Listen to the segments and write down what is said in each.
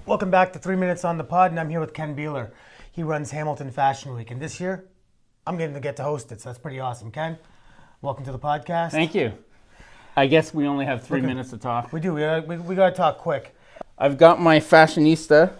Welcome back to 3 Minutes on the Pod, and I'm here with Ken Beihler. He runs Hamilton Fashion Week, and this year, I'm going to get to host it, so that's pretty awesome. Ken, welcome to the podcast. Thank you. I guess we only have 3 minutes to talk. We do. We got to talk quick. I've got my fashionista,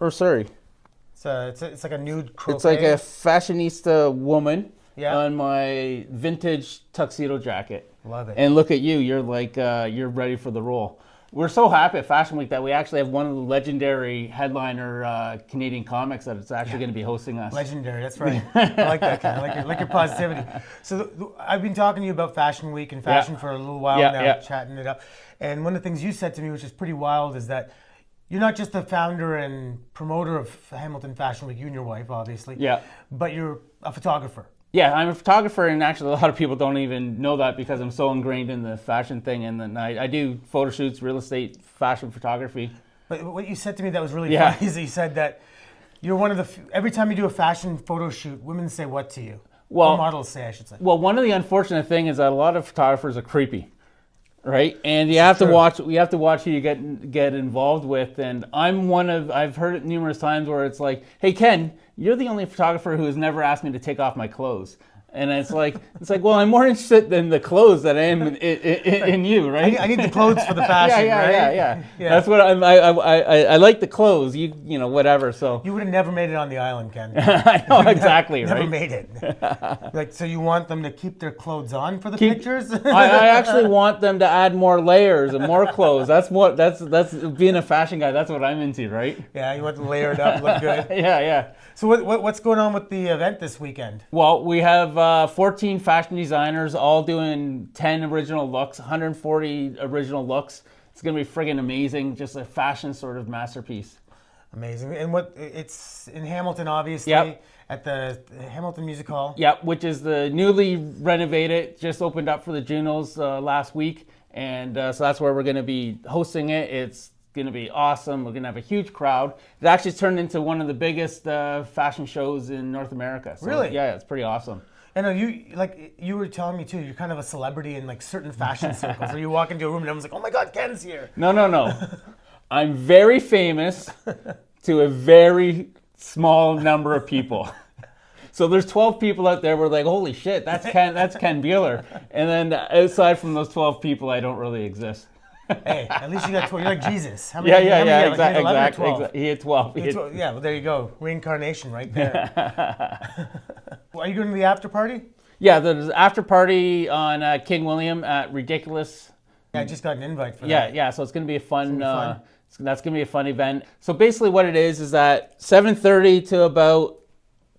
It's like a nude croquet. It's like a fashionista woman Yeah. on my vintage tuxedo jacket. Love it. And look at you, you're like, you're ready for the role. We're so happy at Fashion Week that we actually have one of the legendary headliner Canadian comics that it's actually going to be hosting us. Legendary, that's right. I like that, Ken. I like your positivity. So I've been talking to you about Fashion Week and fashion for a little while now, chatting it up. And one of the things you said to me, which is pretty wild, is that you're not just the founder and promoter of Hamilton Fashion Week, you and your wife, obviously. Yeah. But you're a photographer. Yeah, I'm a photographer, and actually a lot of people don't even know that because I'm so ingrained in the fashion thing. And then I do photo shoots, real estate, fashion photography. But what you said to me that was really funny is you said that you're one of the every time you do a fashion photo shoot, women say what to you? Well, or models say, I should say. Well, one of the unfortunate things is that a lot of photographers are creepy, right? And you have to watch. You have to watch who you get involved with. And I've heard it numerous times where it's like, "Hey, Ken, you're the only photographer who has never asked me to take off my clothes." And it's like, well, I'm more interested in the clothes than I am in you, right? I need the clothes for the fashion, right? Yeah. That's what I like the clothes, you know, whatever. So you would have never made it on the island, Ken. I know exactly, never right? made it. Like, so you want them to keep their clothes on for the pictures? I actually want them to add more layers and more clothes. That's being a fashion guy. That's what I'm into, right? Yeah, you want them layered up, look good. Yeah. So what's going on with the event this weekend? Well, we have 14 fashion designers all doing 10 original looks, 140 original looks. It's going to be friggin' amazing, just a fashion sort of masterpiece. Amazing. And it's in Hamilton, obviously, at the Hamilton Music Hall. Yep, which is the newly renovated, just opened up for the Junos last week. And so that's where we're going to be hosting it. It's going to be awesome. We're going to have a huge crowd. It actually turned into one of the biggest fashion shows in North America. So, really? Yeah, it's pretty awesome. And you were telling me too, you're kind of a celebrity in like certain fashion circles where you walk into a room and everyone's like, "Oh my God, Ken's here." No. I'm very famous to a very small number of people. So there's 12 people out there. We're like, "Holy shit, that's Ken Beihler." And then outside from those 12 people, I don't really exist. Hey, at least you got 12. You're like Jesus. How many exactly. He had 12. Yeah, well, there you go. Reincarnation right there. Are you going to the after party? Yeah, there's an after party on King William at Ridiculous. Yeah, I just got an invite for that. Yeah. So it's going to be a fun. That's going to be a fun event. So basically, what it is that 7:30 to about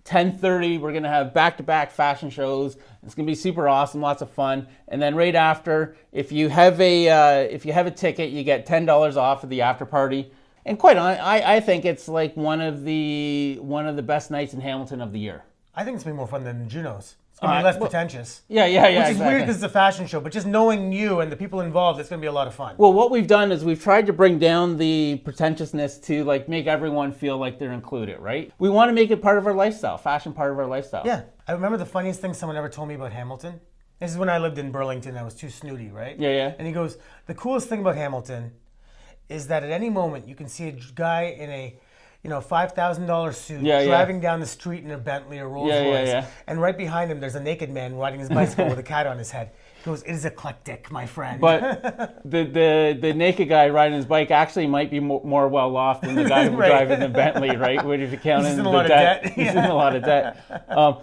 10:30, we're going to have back-to-back fashion shows. It's going to be super awesome, lots of fun. And then right after, if you have a ticket, you get $10 off of the after party. And quite honestly, I think it's like one of the best nights in Hamilton of the year. I think it's going to be more fun than Junos. It's going to be less pretentious. Yeah. Which is weird because it's a fashion show, but just knowing you and the people involved, it's going to be a lot of fun. Well, what we've done is we've tried to bring down the pretentiousness to like make everyone feel like they're included, right? We want to make it part of our lifestyle, fashion part of our lifestyle. Yeah. I remember the funniest thing someone ever told me about Hamilton. This is when I lived in Burlington. I was too snooty, right? Yeah. And he goes, the coolest thing about Hamilton is that at any moment you can see a guy in a $5,000 suit driving down the street in a Bentley or Rolls Royce. And right behind him, there's a naked man riding his bicycle with a cat on his head. He goes, "It is eclectic, my friend." But the naked guy riding his bike actually might be more well off than the guy who driving the Bentley, right? If you count in the debt. He's in a lot of debt.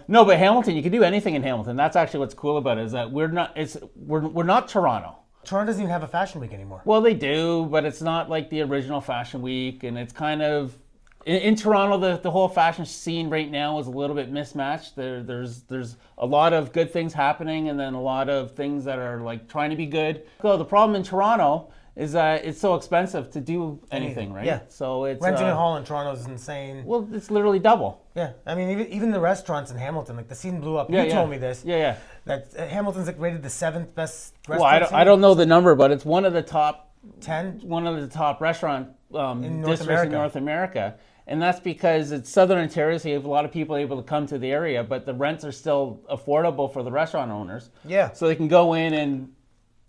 No, but Hamilton, you can do anything in Hamilton. That's actually what's cool about it, is that we're not Toronto. Toronto doesn't even have a fashion week anymore. Well, they do, but it's not like the original fashion week, and it's kind of in Toronto, the whole fashion scene right now is a little bit mismatched. There's a lot of good things happening, and then a lot of things that are like trying to be good. So the problem in Toronto is that it's so expensive to do anything, right? Yeah. So it's renting a hall in Toronto is insane. Well, it's literally double. Yeah. I mean, even the restaurants in Hamilton, like the scene blew up. You told me this. Yeah. That Hamilton's like rated the 7th best restaurant. Well, I don't know the number, but it's one of the top 10. One of the top restaurant districts in North America. And that's because it's Southern Ontario, so you have a lot of people able to come to the area, but the rents are still affordable for the restaurant owners. Yeah. So they can go in and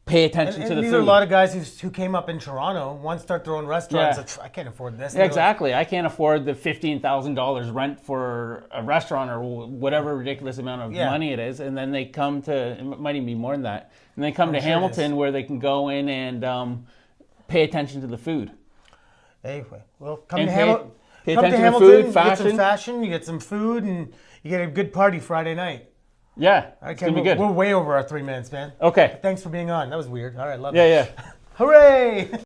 pay attention to the these food. are a lot of guys who came up in Toronto, once start throwing restaurants, like, I can't afford this. Yeah, exactly. I can't afford the $15,000 rent for a restaurant or whatever ridiculous amount of money it is. And then they come to, it might even be more than that. And they come to Hamilton where they can go in and pay attention to the food. Anyway, well, come to Hamilton, food, fashion. Get some fashion, you get some food, and you get a good party Friday night. Yeah, it's going to be good. We're way over our 3 minutes, man. Okay. Thanks for being on. That was weird. All right, love it. Yeah. Hooray!